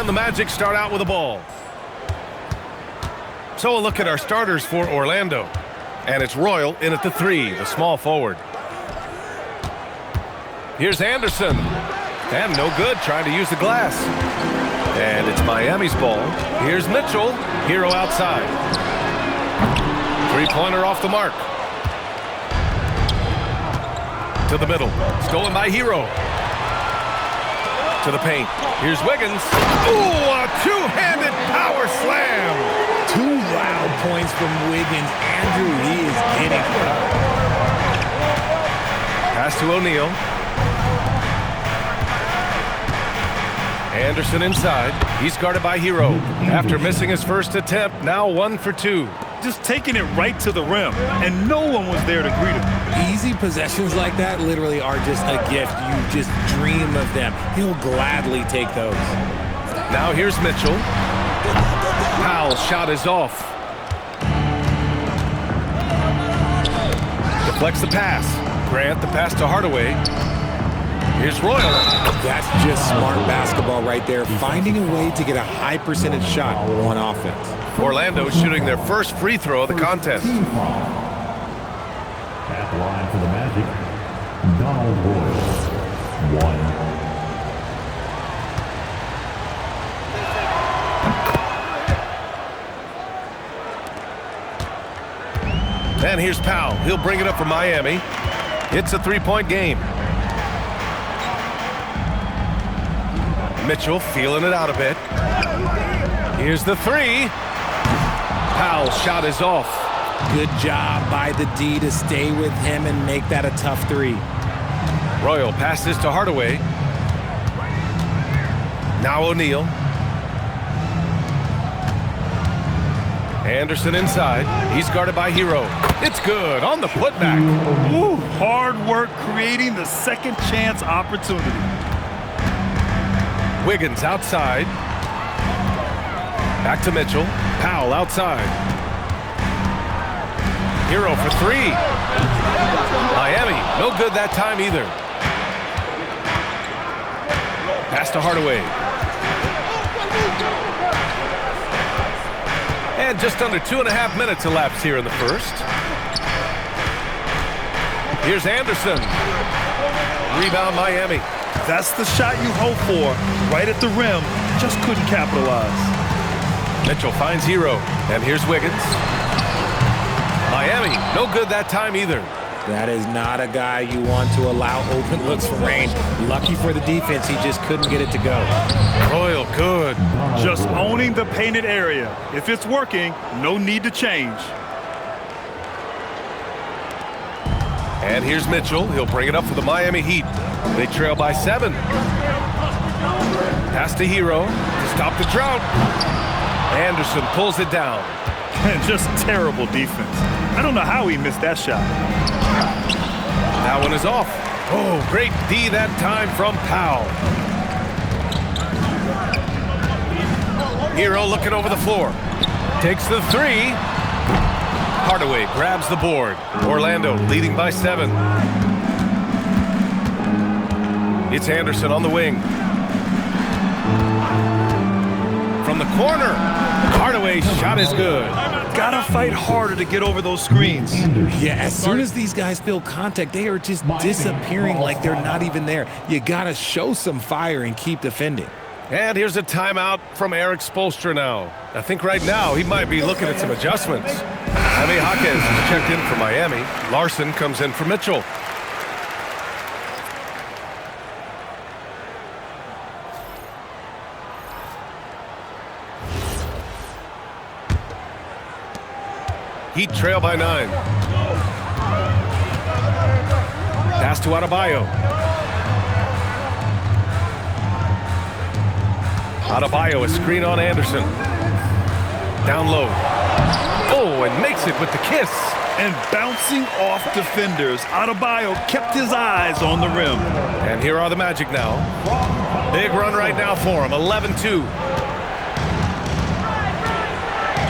And the Magic start out with a ball. So a look at our starters for Orlando. And it's Royal in at the 3, the small forward. Here's Anderson. And no good, trying to use the glass. And it's Miami's ball. Here's Mitchell. Hero outside. Three-pointer off the mark. To the middle. Stolen by Hero. To the paint. Here's Wiggins. Ooh, a two-handed power slam. 2 loud points from Wiggins. Andrew, he is getting it. Pass to O'Neal. Anderson inside. He's guarded by Hero. After missing his first attempt, now 1 for 2. Just taking it right to the rim, and no one was there to greet him. Easy possessions like that literally are just a gift. You just dream of them. He'll gladly take those. Now here's Mitchell. Powell's shot is off. Deflects the pass. Grant the pass to Hardaway. Here's Royal. That's just smart basketball right there. Finding a way to get a high percentage shot on offense. Orlando shooting their first free throw of the contest. At the line for the Magic, Donald Royal, 1. And here's Powell. He'll bring it up for Miami. It's a 3-point game. Mitchell feeling it out a bit. Here's the 3. Powell's shot is off. Good job by the D to stay with him and make that a tough 3. Royal passes to Hardaway. Now O'Neal. Anderson inside. He's guarded by Hero. It's good on the putback. Ooh, hard work creating the second chance opportunity. Wiggins outside. Back to Mitchell. Powell outside. Hero for 3. Miami, no good that time either. Pass to Hardaway. And just under 2.5 minutes elapsed here in the first. Here's Anderson. Rebound Miami. That's the shot you hope for. Right at the rim. Just couldn't capitalize. Mitchell finds Hero. And here's Wiggins. Miami, no good that time either. That is not a guy you want to allow open looks from range. Lucky for the defense, he just couldn't get it to go. Royal, good. Just owning the painted area. If it's working, no need to change. And here's Mitchell. He'll bring it up for the Miami Heat. They trail by 7. Pass to Hero to stop the drought. Anderson pulls it down. Just terrible defense. I don't know how he missed that shot. That one is off. Oh, great D that time from Powell. Hero looking over the floor. Takes the 3. Hardaway grabs the board. Orlando leading by 7. It's Anderson on the wing. From the corner, Hardaway's shot is good. Gotta fight harder to get over those screens. Yeah, as soon as these guys feel contact, they are just disappearing like they're not even there. You gotta show some fire and keep defending. And here's a timeout from Eric Spoelstra now. I think right now he might be looking at some adjustments. Jaime Jaquez is checked in for Miami. Larson comes in for Mitchell. Heat trail by 9. Pass to Adebayo. Adebayo, a screen on Anderson. Down low. Oh, and makes it with the kiss. And bouncing off defenders, Adebayo kept his eyes on the rim. And here are the Magic now. Big run right now for him, 11-2.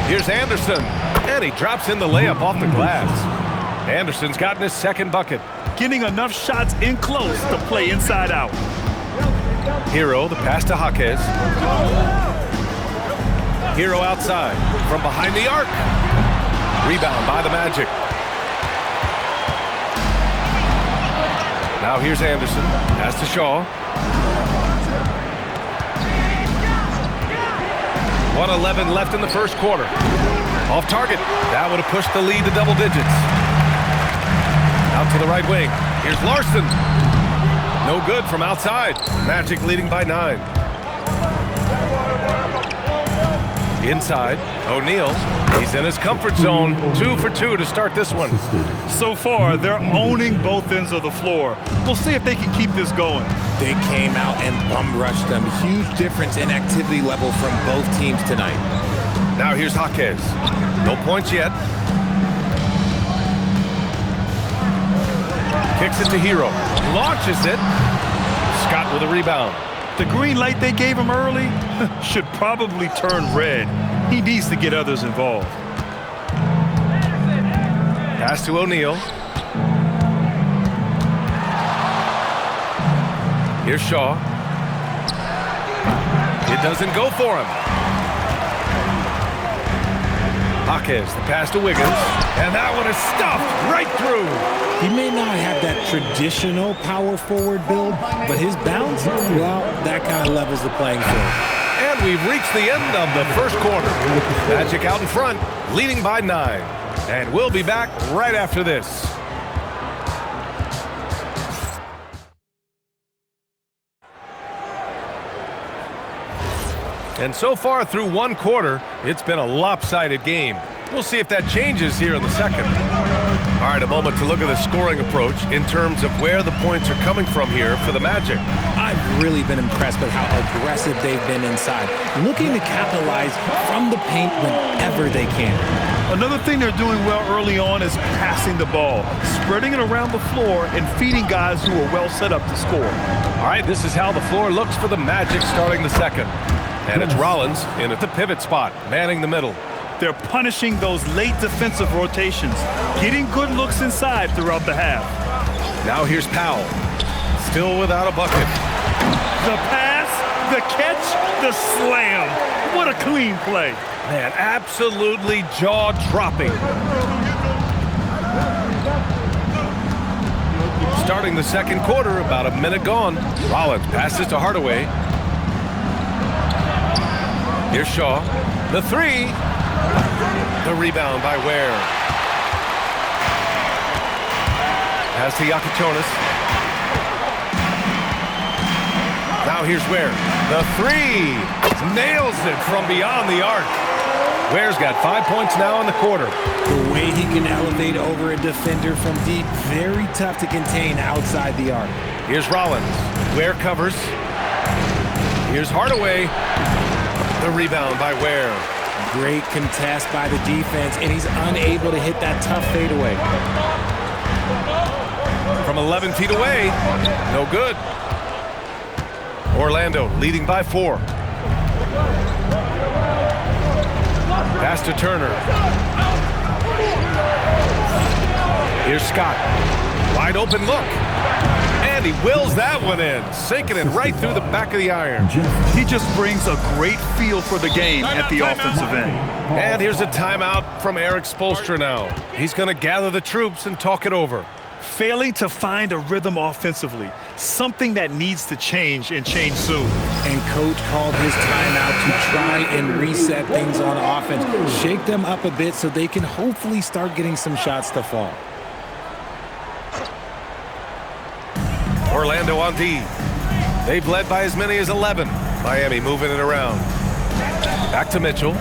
Here's Anderson, and he drops in the layup off the glass. Anderson's gotten his second bucket. Getting enough shots in close to play inside out. Hero, the pass to Jaquez. Hero outside from behind the arc. Rebound by the Magic. Now here's Anderson. Pass to Shaw. 1:11 left in the first quarter. Off target. That would have pushed the lead to double digits. Out to the right wing. Here's Larson. No good from outside. Magic leading by 9. Inside, O'Neal. He's in his comfort zone. 2 for 2 to start this one. So far, they're owning both ends of the floor. We'll see if they can keep this going. They came out and bum rushed them. Huge difference in activity level from both teams tonight. Now here's Jaquez. No points yet. Kicks it to Hero. Launches it. Scott with a rebound. The green light they gave him early should probably turn red. He needs to get others involved. Pass to O'Neal. Here's Shaw. It doesn't go for him. Jaquez, the pass to Wiggins. And that one is stuffed right through. He may not have that traditional power forward build, but his bounce, well, that kind of levels the playing field. And we've reached the end of the first quarter. Magic out in front, leading by 9. And we'll be back right after this. And so far through one quarter, it's been a lopsided game. We'll see if that changes here in the second. All right, a moment to look at the scoring approach in terms of where the points are coming from here for the Magic. I've really been impressed with how aggressive they've been inside, looking to capitalize from the paint whenever they can. Another thing they're doing well early on is passing the ball, spreading it around the floor and feeding guys who are well set up to score. All right, this is how the floor looks for the Magic starting the second. And it's Rollins in at the pivot spot, manning the middle. They're punishing those late defensive rotations, getting good looks inside throughout the half. Now here's Powell, still without a bucket. The pass, the catch, the slam. What a clean play. Man, absolutely jaw-dropping. Starting the second quarter, about a minute gone. Rollins passes to Hardaway. Here's Shaw. The three. The rebound by Ware. Pass to Yakitonis. Now here's Ware. The three. Nails it from beyond the arc. Ware's got 5 points now in the quarter. The way he can elevate over a defender from deep, very tough to contain outside the arc. Here's Rollins. Ware covers. Here's Hardaway. The rebound by Ware. Great contest by the defense, and he's unable to hit that tough fadeaway. From 11 feet away, no good. Orlando leading by 4. Pass to Turner. Here's Scott. Wide open look. And he wills that one in, sinking it right through the back of the iron. He just brings a great feel for the game at the offensive end. And here's a timeout from Erik Spoelstra now. He's going to gather the troops and talk it over. Failing to find a rhythm offensively, something that needs to change and change soon. And coach called his timeout to try and reset things on offense, shake them up a bit so they can hopefully start getting some shots to fall. Orlando on D. They've led by as many as 11. Miami moving it around. Back to Mitchell.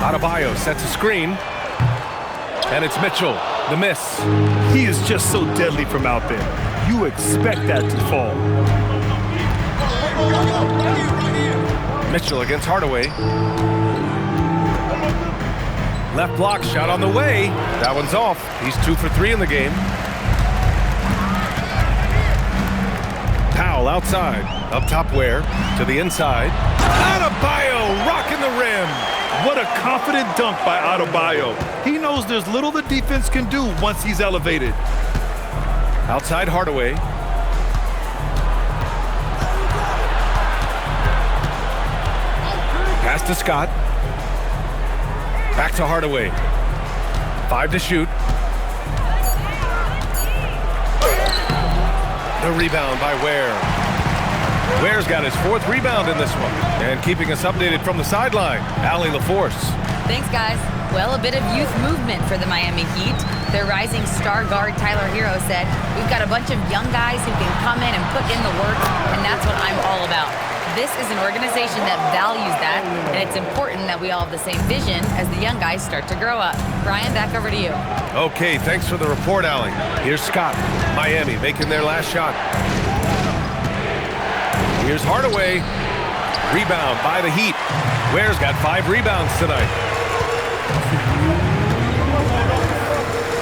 Adebayo sets a screen. And it's Mitchell, the miss. He is just so deadly from out there. You expect that to fall. Mitchell against Hardaway. Left block shot on the way. That one's off. He's 2 for 3 in the game. Powell outside. Up top Ware. To the inside. Adebayo rocking the rim. What a confident dunk by Adebayo. He knows there's little the defense can do once he's elevated. Outside Hardaway. Pass to Scott. Back to Hardaway. 5 to shoot. The rebound by Ware. Ware's got his 4th rebound in this one. And keeping us updated from the sideline, Allie LaForce. Thanks, guys. Well, a bit of youth movement for the Miami Heat. Their rising star guard, Tyler Hero, said, "We've got a bunch of young guys who can come in and put in the work, and that's what I'm all about." This is an organization that values that, and it's important that we all have the same vision as the young guys start to grow up. Brian, back over to you. Okay, thanks for the report, Allie. Here's Scott. Miami making their last shot. Here's Hardaway. Rebound by the Heat. Ware's got 5 rebounds tonight.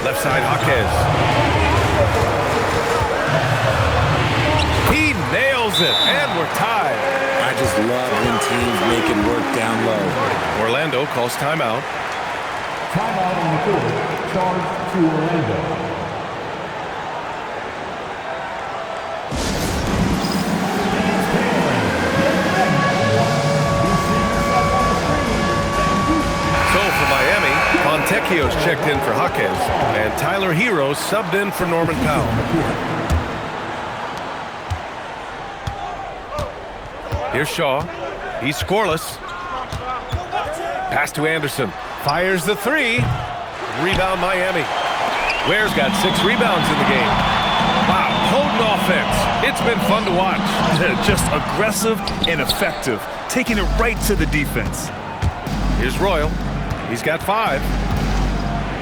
Left side, Jaquez. He nails it, and we're tied. I just love when teams make it work down low. Orlando calls timeout. Timeout on the court. Charge to Orlando. So for Miami, Fontecchio's checked in for Jaquez, and Tyler Hero subbed in for Norman Powell. Here's Shaw. He's scoreless. Pass to Anderson. Fires the 3. Rebound Miami. Ware's got 6 rebounds in the game. Wow, potent offense. It's been fun to watch. Just aggressive and effective, taking it right to the defense. Here's Royal. He's got 5.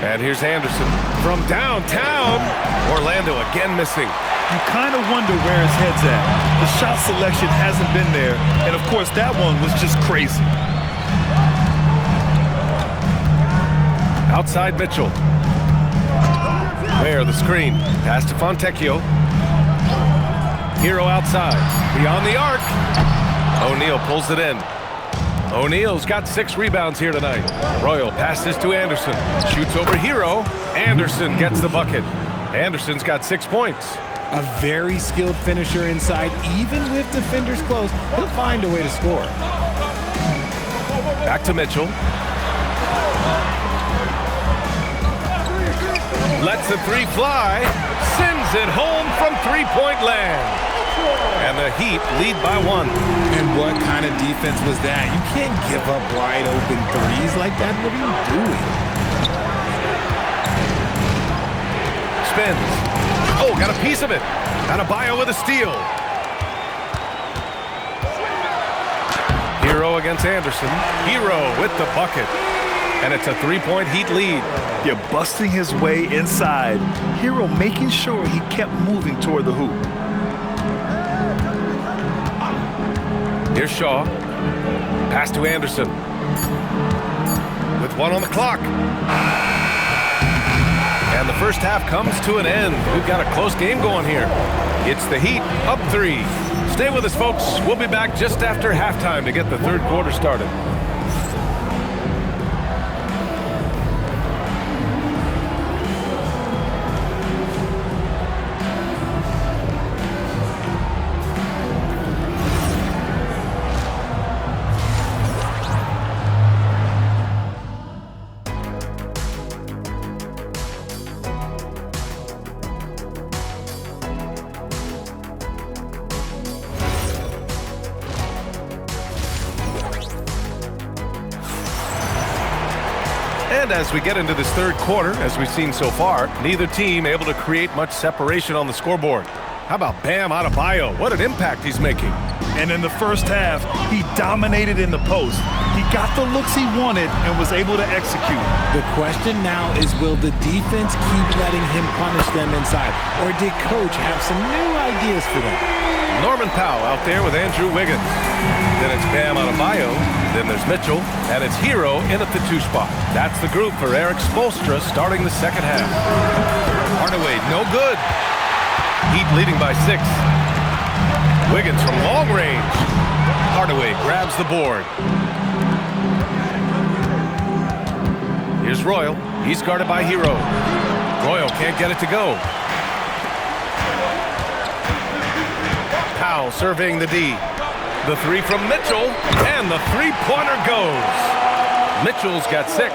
And here's Anderson. From downtown, Orlando again missing. You kind of wonder where his head's at. The shot selection hasn't been there, and of course that one was just crazy. Outside Mitchell. Ware the screen. Pass to Fontecchio. Hero outside. Beyond the arc. O'Neal pulls it in. O'Neal's got 6 rebounds here tonight. Royal passes to Anderson. Shoots over Hero. Anderson gets the bucket. Anderson's got 6 points. A very skilled finisher inside. Even with defenders close, he'll find a way to score. Back to Mitchell. Lets the 3 fly. Sends it home from 3-point land. And the Heat lead by 1. And what kind of defense was that? You can't give up wide open threes like that. What are you doing? Spins. Oh, got a piece of it. Adebayo with a steal. Hero against Anderson. Hero with the bucket. And it's a 3-point Heat lead. Yeah, busting his way inside. Hero making sure he kept moving toward the hoop. Here's Shaw. Pass to Anderson. With 1 on the clock. And the first half comes to an end. We've got a close game going here. It's the Heat up 3. Stay with us, folks. We'll be back just after halftime to get the 3rd quarter started. And as we get into this 3rd quarter, as we've seen so far, neither team able to create much separation on the scoreboard. How about Bam Adebayo? What an impact he's making. And in the first half, he dominated in the post. He got the looks he wanted and was able to execute. The question now is, will the defense keep letting him punish them inside? Or did Coach have some new ideas for them? Norman Powell out there with Andrew Wiggins. Then it's Bam Adebayo. Then there's Mitchell. And it's Hero in at the 2 spot. That's the group for Eric Spoelstra starting the 2nd half. Hardaway, no good. Heat leading by 6. Wiggins from long range. Hardaway grabs the board. Here's Royal. He's guarded by Hero. Royal can't get it to go. Powell surveying the D. The three from Mitchell, and the three-pointer goes. Mitchell's got 6.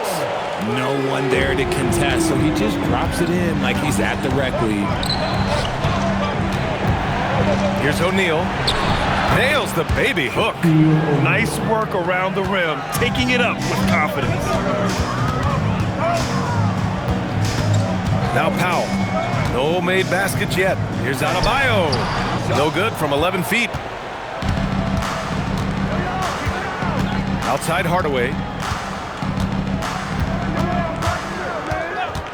No one there to contest, so he just drops it in like he's at the rec league. Here's O'Neal. Nails the baby hook. Nice work around the rim, taking it up with confidence. Now Powell. No made baskets yet. Here's Adebayo. No good from 11 feet. Outside Hardaway.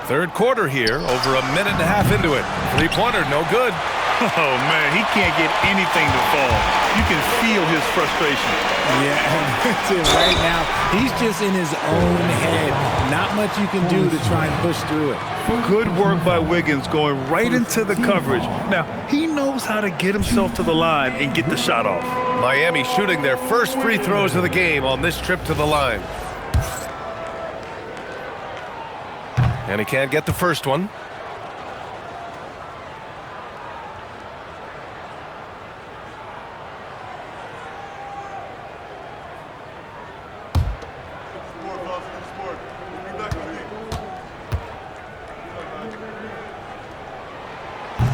Third quarter here, over a minute and a half into it. Three-pointer, no good. Oh, man, he can't get anything to fall. You can feel his frustration. Yeah, that's it right now. He's just in his own head. Not much you can do to try and push through it. Good work by Wiggins going right into the coverage. Now, he knows how to get himself to the line and get the shot off. Miami shooting their first free throws of the game on this trip to the line. And he can't get the first one.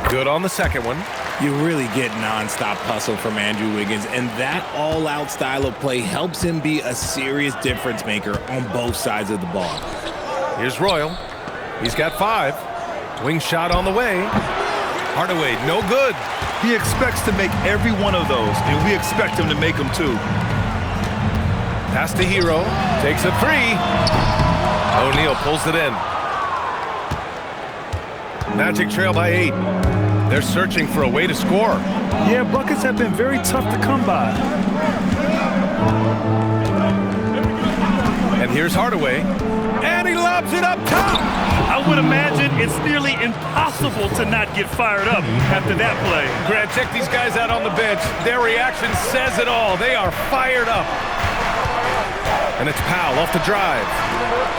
Good on the second one. You really get nonstop hustle from Andrew Wiggins, and that all-out style of play helps him be a serious difference maker on both sides of the ball. Here's Royal. He's got 5. Wing shot on the way. Hardaway, no good. He expects to make every one of those, and we expect him to make them too. Pass to Hero. Takes a 3. O'Neal pulls it in. Magic trail by 8. They're searching for a way to score. Yeah, buckets have been very tough to come by. And here's Hardaway. And he lobs it up top. I would imagine it's nearly impossible to not get fired up after that play. Grant, check these guys out on the bench. Their reaction says it all. They are fired up. And it's Powell off the drive.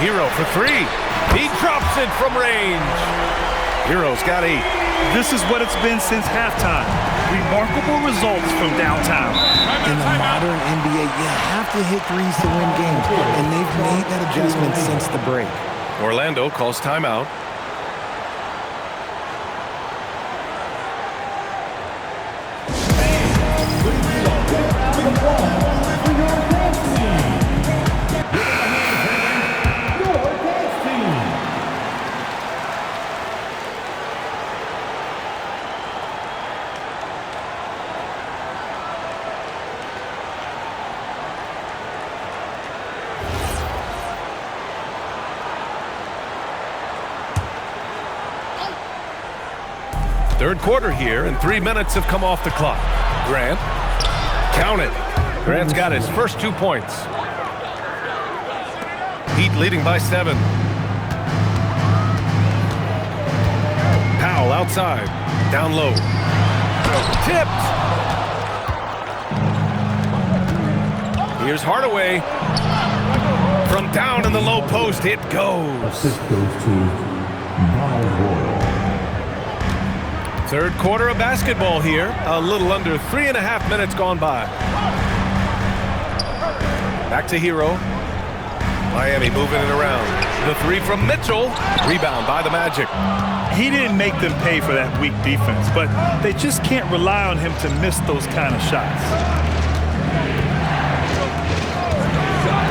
Hero for 3. He drops it from range. Hero's got 8. This is what it's been since halftime. Remarkable results from downtown. In the modern NBA, you have to hit threes to win games, and they've made that adjustment since the break. Orlando calls timeout. Third quarter here, and 3 minutes have come off the clock. Grant, count it. Grant's got his first 2 points. Heat leading by 7. Powell outside, down low. Tipped. Here's Hardaway. From down in the low post, it goes. Assist goes to Donald Royal. Third quarter of basketball here. A little under 3.5 minutes gone by. Back to Hero. Miami moving it around. The 3 from Mitchell. Rebound by the Magic. He didn't make them pay for that weak defense, but they just can't rely on him to miss those kind of shots.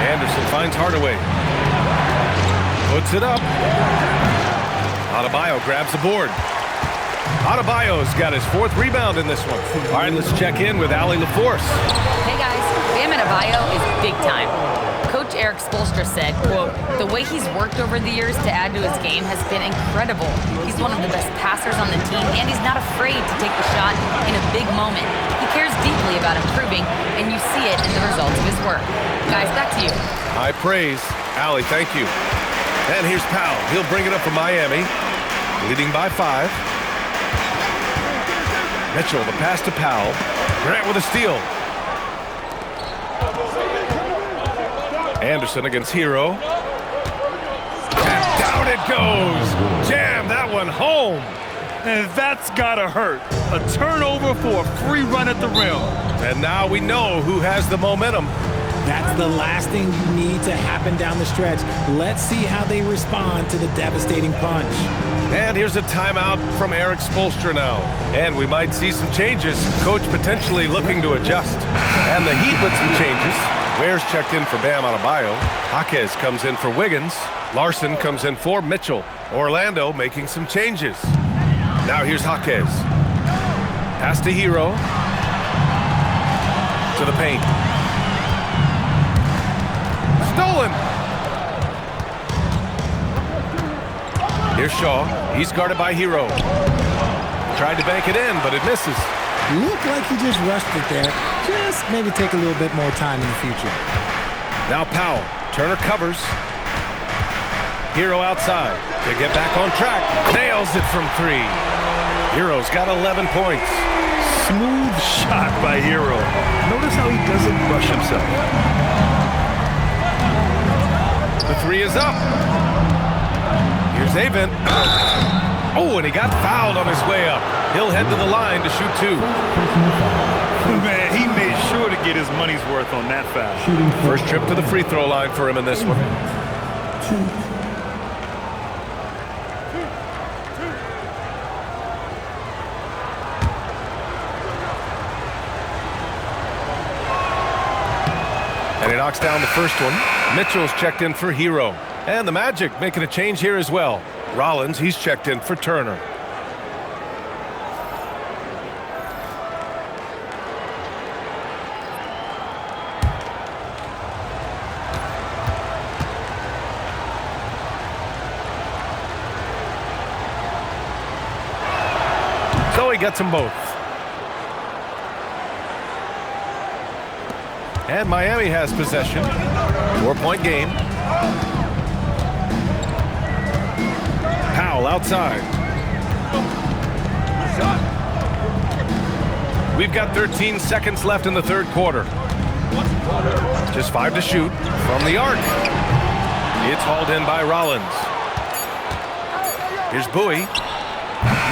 Anderson finds Hardaway. Puts it up. Adebayo grabs the board. Adebayo's got his 4th rebound in this one. All right, let's check in with Allie LaForce. Hey guys, Bam Adebayo is big time. Coach Eric Spoelstra said, quote, "The way he's worked over the years to add to his game has been incredible. He's one of the best passers on the team, and he's not afraid to take the shot in a big moment. He cares deeply about improving, and you see it in the results of his work." Guys, back to you. High praise. Allie, thank you. And here's Powell. He'll bring it up for Miami. Leading by 5. Mitchell, the pass to Powell. Grant with a steal. Anderson against Hero. And down it goes. Jam that one home. And that's gotta hurt. A turnover for a free run at the rim. And now we know who has the momentum. That's the last thing you need to happen down the stretch. Let's see how they respond to the devastating punch. And here's a timeout from Eric Spoelstra now. And we might see some changes. Coach potentially looking to adjust. And the Heat with some changes. Ware's checked in for Bam Adebayo. Jaquez comes in for Wiggins. Larson comes in for Mitchell. Orlando making some changes. Now here's Jaquez. Pass to Hero. To the paint. Stolen. Here's Shaw. He's guarded by Hero. Tried to bank it in, but it misses. Looked like he just rushed it there. Just maybe take a little bit more time in the future. Now Powell. Turner covers. Hero outside. To get back on track. Nails it from 3. Hero's got 11 points. Smooth shot by Hero. Notice how he doesn't rush himself. The 3 is up. Here's Avent. Oh, and he got fouled on his way up. He'll head to the line to shoot 2. Man, he made sure to get his money's worth on that foul. First trip to the free throw line for him in this one. And he knocks down the first one. Mitchell's checked in for Hero. And the Magic making a change here as well. Rollins, he's checked in for Turner. So he gets them both. And Miami has possession. 4-point game. Powell outside. We've got 13 seconds left in the third quarter. Just 5 to shoot from the arc. It's hauled in by Rollins. Here's Bowie.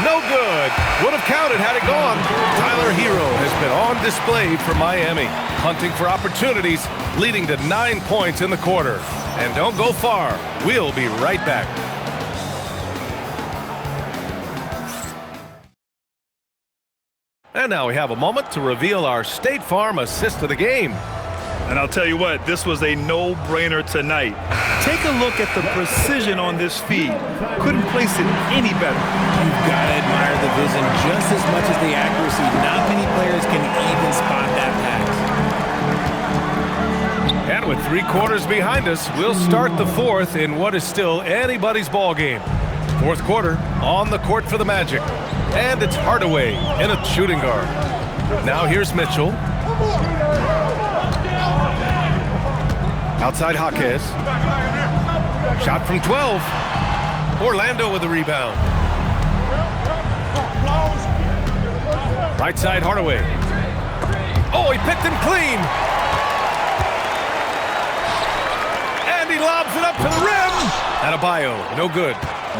No good. Would have counted had it gone. Tyler Hero has been on display for Miami, hunting for opportunities, leading to 9 points in the quarter. And don't go far. We'll be right back. And now we have a moment to reveal our State Farm assist of the game. And I'll tell you what, this was a no-brainer tonight. Take a look at the precision on this feed. Couldn't place it any better. You've got to admire the vision just as much as the accuracy. Not many players can even spot that pass. And with 3 quarters behind us, we'll start the fourth in what is still anybody's ball game. Fourth quarter, on the court for the Magic. And it's Hardaway in a shooting guard. Now here's Mitchell. Outside Jaquez. Shot from 12. Orlando with the rebound. Right side Hardaway. Oh, he picked him clean. And he lobs it up to the rim. Adebayo, no good.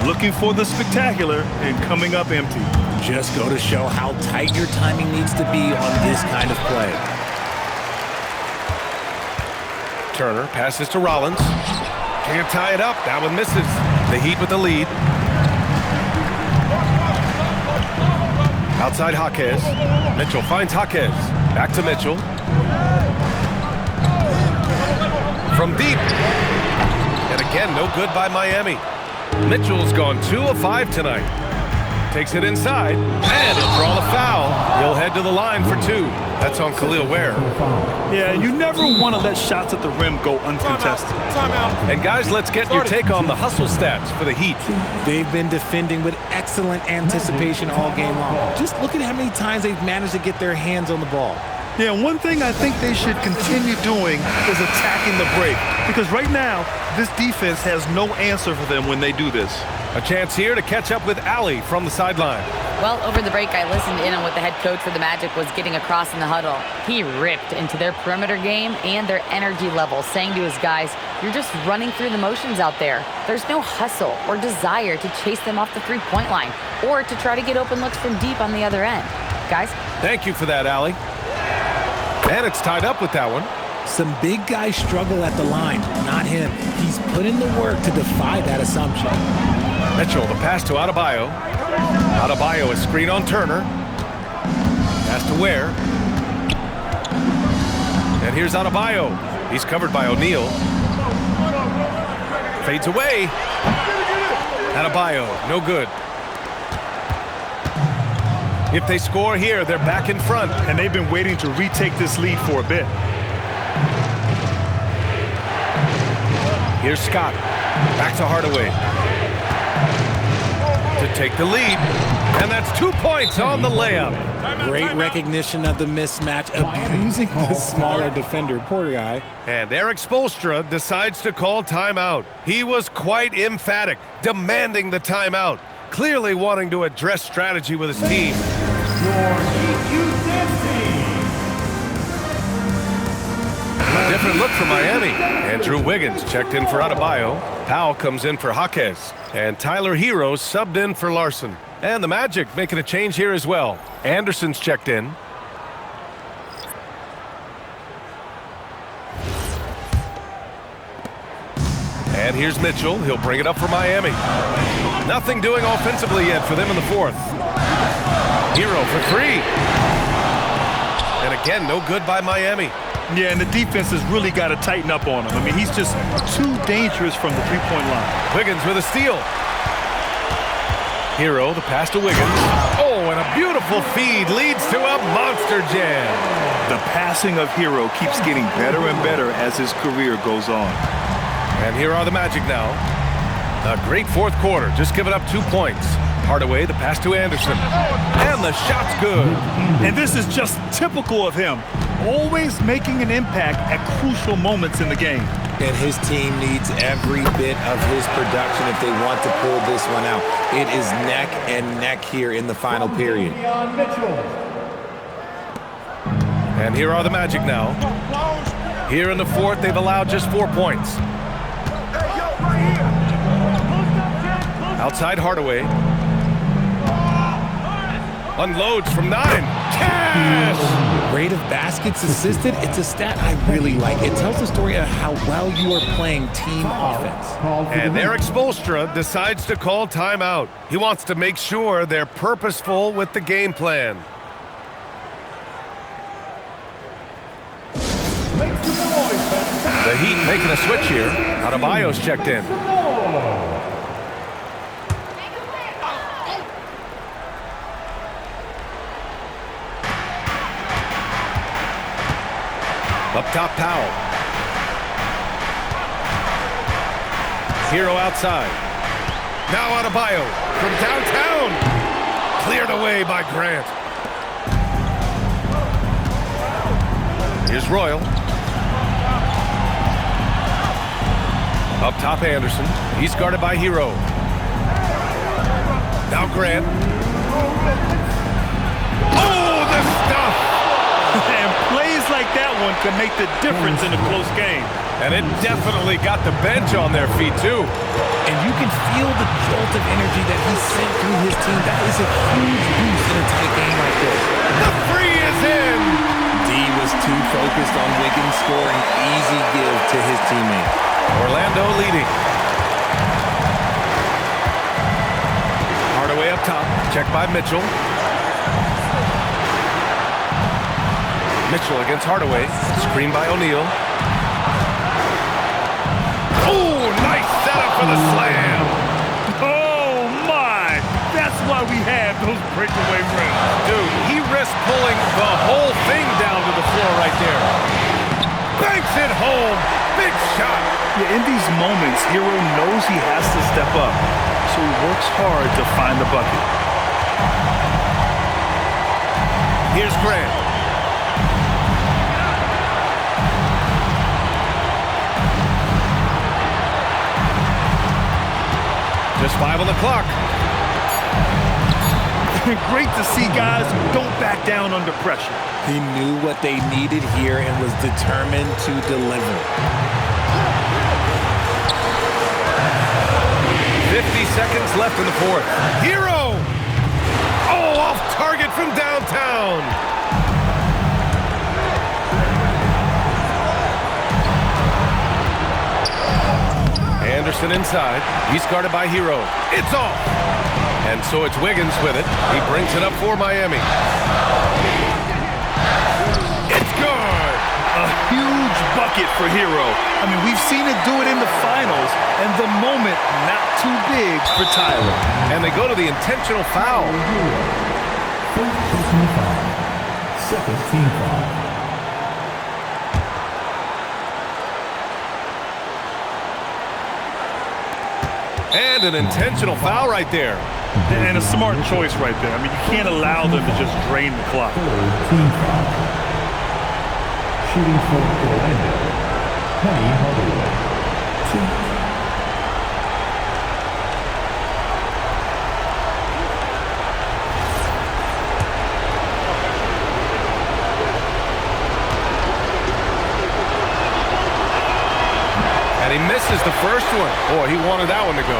Looking for the spectacular and coming up empty. Just go to show how tight your timing needs to be on this kind of play. Turner passes to Rollins. Can't tie it up. That one misses. The Heat with the lead. Outside Jaquez. Mitchell finds Jaquez. Back to Mitchell. From deep. And again, no good by Miami. Mitchell's gone 2 of 5 tonight. Takes it inside. And he'll draw the foul. He'll head to the line for 2. That's on Khalil Ware. Yeah, you never want to let shots at the rim go uncontested. Timeout. And guys, let's get your take on the hustle stats for the Heat. They've been defending with excellent anticipation all game long. Just look at how many times they've managed to get their hands on the ball. Yeah, one thing I think they should continue doing is attacking the break. Because right now, this defense has no answer for them when they do this. A chance here to catch up with Allie from the sideline. Well, over the break, I listened in on what the head coach for the Magic was getting across in the huddle. He ripped into their perimeter game and their energy level, saying to his guys, You're just running through the motions out there. There's no hustle or desire to chase them off the three-point line or to try to get open looks from deep on the other end. Guys? Thank you for that, Allie. And it's tied up with that one. Some big guys struggle at the line, not him. He's put in the work to defy that assumption. Mitchell, the pass to Adebayo. Adebayo, a screen on Turner. Pass to Ware. And here's Adebayo. He's covered by O'Neal. Fades away. Adebayo, no good. If they score here, they're back in front. And they've been waiting to retake this lead for a bit. Here's Scott. Back to Hardaway. To take the lead. And that's 2 points on the layup. Great recognition of the mismatch, abusing the smaller defender, poor guy. And Erik Spoelstra decides to call timeout. He was quite emphatic, demanding the timeout, clearly wanting to address strategy with his team. A different look for Miami. Andrew Wiggins checked in for Adebayo. Powell comes in for Jaquez. And Tyler Hero subbed in for Larson. And the Magic making a change here as well. Anderson's checked in. And here's Mitchell. He'll bring it up for Miami. Nothing doing offensively yet for them in the fourth. Hero for three. And again, no good by Miami. Yeah, and the defense has really got to tighten up on him. I mean, he's just too dangerous from the three-point line. Wiggins with a steal. Hero, the pass to Wiggins. Oh, and a beautiful feed leads to a monster jam. The passing of Hero keeps getting better and better as his career goes on. And here are the Magic now. A great fourth quarter, just giving up 2 points. Hardaway, the pass to Anderson. And the shot's good. And this is just typical of him. Always making an impact at crucial moments in the game. And his team needs every bit of his production if they want to pull this one out. It is neck and neck here in the final period. And here are the Magic now. Here in the fourth, they've allowed just 4 points. Outside Hardaway. Unloads from 9. Cash! Rate of baskets assisted, it's a stat I really like. It tells the story of how well you are playing team offense. And Erik Spoelstra decides to call timeout. He wants to make sure they're purposeful with the game plan. The Heat making a switch here. Adebayo's checked in. Up top, Powell. Hero outside. Now Adebayo from downtown. Cleared away by Grant. Here's Royal. Up top, Anderson. He's guarded by Hero. Now Grant. Oh, the stuff! And plays like that one can make the difference in a close game. And it definitely got the bench on their feet, too. And you can feel the jolt of energy that he sent through his team. That is a huge boost in a tight game like this. The three is in! D was too focused on Wiggins scoring. Easy give to his teammate. Orlando leading. Hardaway up top. Checked by Mitchell. Mitchell against Hardaway. Screen by O'Neal. Oh, nice setup for the slam. Oh, my. That's why we have those breakaway rims. Dude, he risked pulling the whole thing down to the floor right there. Banks it home. Big shot. Yeah, in these moments, Hero knows he has to step up, so he works hard to find the bucket. Here's Grant. Just 5 on the clock. Great to see guys who don't back down under pressure. He knew what they needed here and was determined to deliver. 50 seconds left in the fourth. Hero! Oh, off target from downtown. Anderson inside. He's guarded by Hero. It's off. And so it's Wiggins with it. He brings it up for Miami. It's good. A huge bucket for Hero. I mean, we've seen it do it in the finals, and the moment not too big for Tyler. And they go to the intentional foul. First personal foul. Second team foul. And an intentional foul right there. And a smart choice right there. I mean, you can't allow them to just drain the clock. Third team foul. Shooting for Orlando. Penny Hardaway. 2. And he misses the first one. Boy, he wanted that one to go.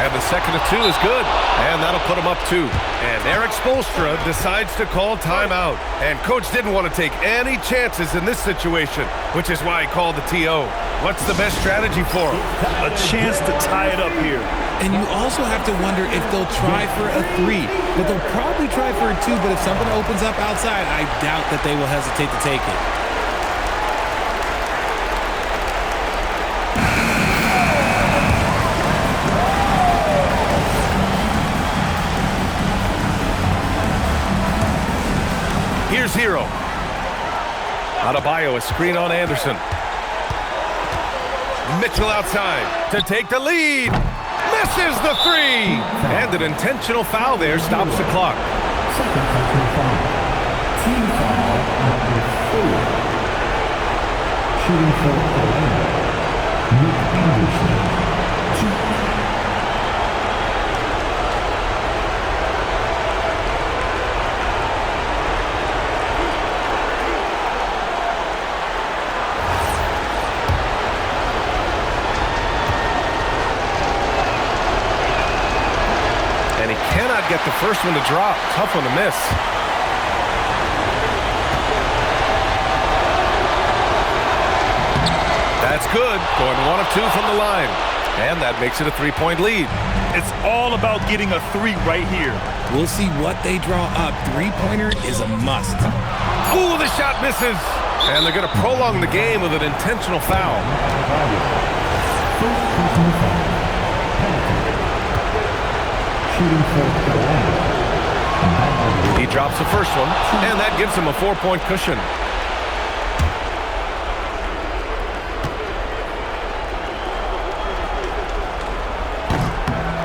And the second of two is good. And that'll put him up 2. And Eric Spoelstra decides to call timeout. And coach didn't want to take any chances in this situation, which is why he called the TO. What's the best strategy for him? A chance to tie it up here. And you also have to wonder if they'll try for a 3. But they'll probably try for a 2. But if something opens up outside, I doubt that they will hesitate to take it. Here's Hero. Adebayo, a screen on Anderson. Mitchell outside to take the lead. Misses the 3. And an intentional foul there stops the clock. Second personal foul. Team foul number 4. Shooting for Orlando. Nick Anderson. 2. And he cannot get the first one to drop. Tough one to miss. That's good. Going 1 of 2 from the line. And that makes it a 3-point lead. It's all about getting a 3 right here. We'll see what they draw up. 3-pointer is a must. Ooh, the shot misses. And they're going to prolong the game with an intentional foul. First personal foul. Penalty. Shooting for Orlando. He drops the first one, and that gives him a 4-point cushion.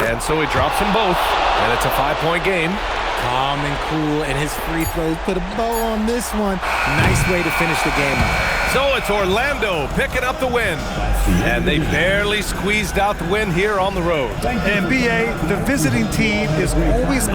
And so he drops them both, and it's a 5-point game. Calm and cool, and his free throws put a bow on this one. Nice way to finish the game up. So it's Orlando picking up the win. And they barely squeezed out the win here on the road. And, B.A., the visiting team is always